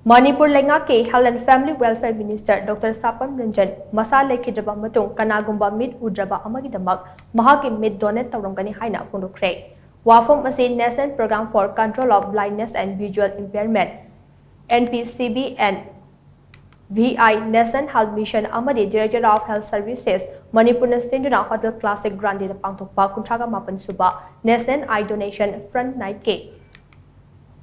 Manipur Lengake Health and Family Welfare Minister Dr. Sapam Ranjan Masa Leikhidraba Matung Kanagumba Mid Udraba Amagidamak Mahak Mid Donate Touramgani Haina Phongdokkhre. Wafom Masi National Program for Control of Blindness and Visual Impairment NPCB and VI National Health Mission Amadi Director of Health Services Manipur Sinduna Hotel Classic Grande Pangtokpa Kuntraga Mapan Suba National Eye Donation Front Night K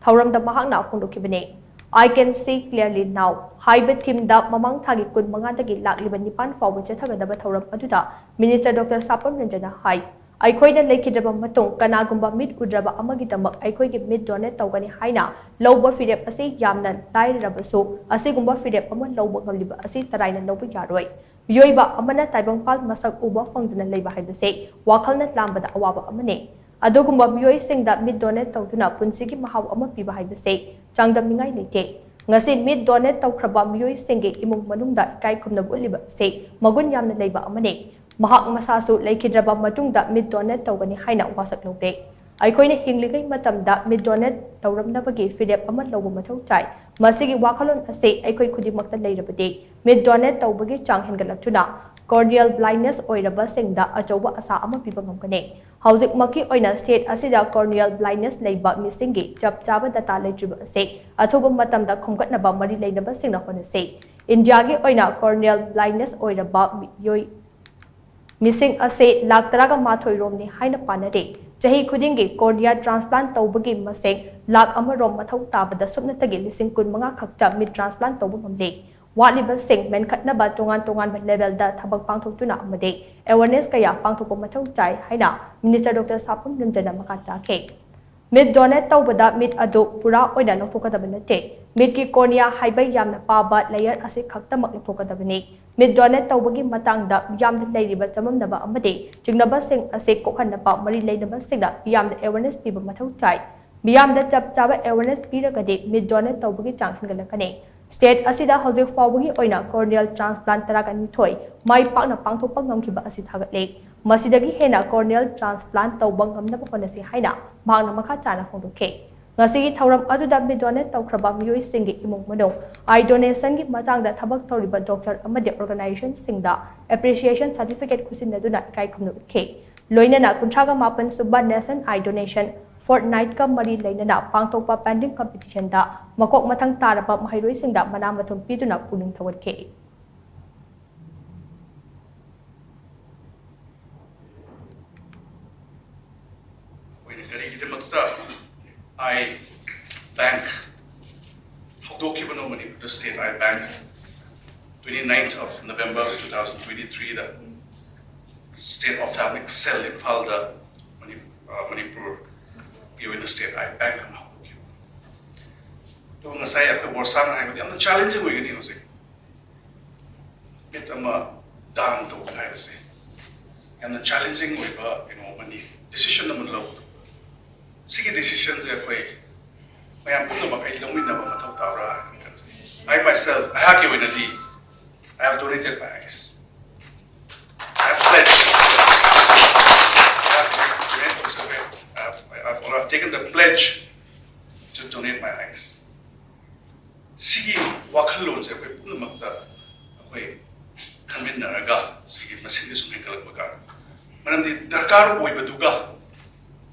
Touram the Mahak na Phongdokkhre. I can see clearly now. Hybrid team da mamang thagi kun mangadagi lakliban nipan forward chathagadaba Touram aduda Minister Dr. Sapam Ranjana hai. Aikhoina Leikhidraba Matung kanagumba mid udraba amagidamak aikhoigi mid donate tawgani haina lawba firep asi yamna dairabasu asigumba firep ama lawba ngamliba asi taraina lawba yaroi. Yoiba amana taibangpal masak uba fangduna leiba haibase wakhalna lambada awaba amane. Adogumba miyoi singda mid donate tawduna punsigi mahaw ama piba haibase changdam ningai leite. Ngasi mid donate tawkraba miyoi singi imung manungda ikai kumna buliba se magun yamna leiba amane. Mahak Masasu Leikhidraba Matungda mid donate tawgani haina wasak lawde. Aikhoina hingligai matamda mid donate tawramnabagi firep ama lawba mathau tai. Masigi wakhalon ase aikhoi khudimakta leirabade mid donate tawbagi chang hengalatuna corneal blindness oiraba singda achoba asa ama piba ngamkane. Hauzik maki oina state asida corneal blindness leiba misingi chap chaba data leitriba ase athoba matamda khomgatnaba mari leinaba singna honase. India gi oina corneal blindness oiraba yoi Missing ase laktaraga mathoi romni haina panade chahi khudingi cornea transplant tawbagi maseng lak amarom mathau tabada subnatagi lising kun manga khakta mid transplant tawbu ngamle watliba sing men khatnaba tongan level da thabak pangthoktuna amade awareness kaya pangthokpa mathau chai haina Minister Dr. Sapam Ranjana makata ke mid donate tawbada mid adu pura oina lothokadabane mid ki cornea haibai yamna paba layer ase khakta mak lothokadabane mid donate tawbagi matangda yamda leiriba chamamnaba amade jingnaba sing ase kokhanaba mari leinaba singda yamda awareness piba mathau chai miyamda chap chaba awareness piragade mid donate tawbagi chang hingalakane state asida hojik fawbagi oina corneal transplant taragani thoi mai pakna pangthokpa ngamkhiba asi thagatle masidagi hena corneal transplant tawba ngamnaba honasi haina mahakna makha chana phongdokhe ngasigi thauram aduda mid donate tawkhraba miyoi singi imung manung eye donation gi matangda thabak tawriba doctor amade organization singda appreciation certificate khusinaduna kai khumnu khe loinana kuntraga mapan subba nation eye donation fortnight ka mari leinana pangthokpa pending competition da makok mathang taraba mahairoi singda mana mathum piduna puning thawatke I bank Phongdokkhre Manipur the state I bank 29th of November 2023 the state ophthalmic cell in Falda Manipur in the state I bank to ngasai at warsan hai but challenging way you say it down to I say and the challenging way money decision number low Sigi decisions are quite. I am putting up a little I myself, I have given a deed. I have donated my eyes. I have pledged. I have taken the pledge to donate my eyes. Sigi wakalon se quite putting up the convene naraga. Sigi masinus mekalaka. Madam the Dakar Oibaduga.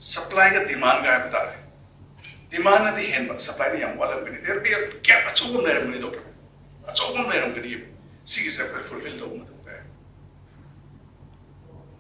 Supply ka demand ka bata hai demand na di hen ba supply ni yang wala gani there be a gap achogum na ram ni doctor achogum na ram gani sige se fulfill do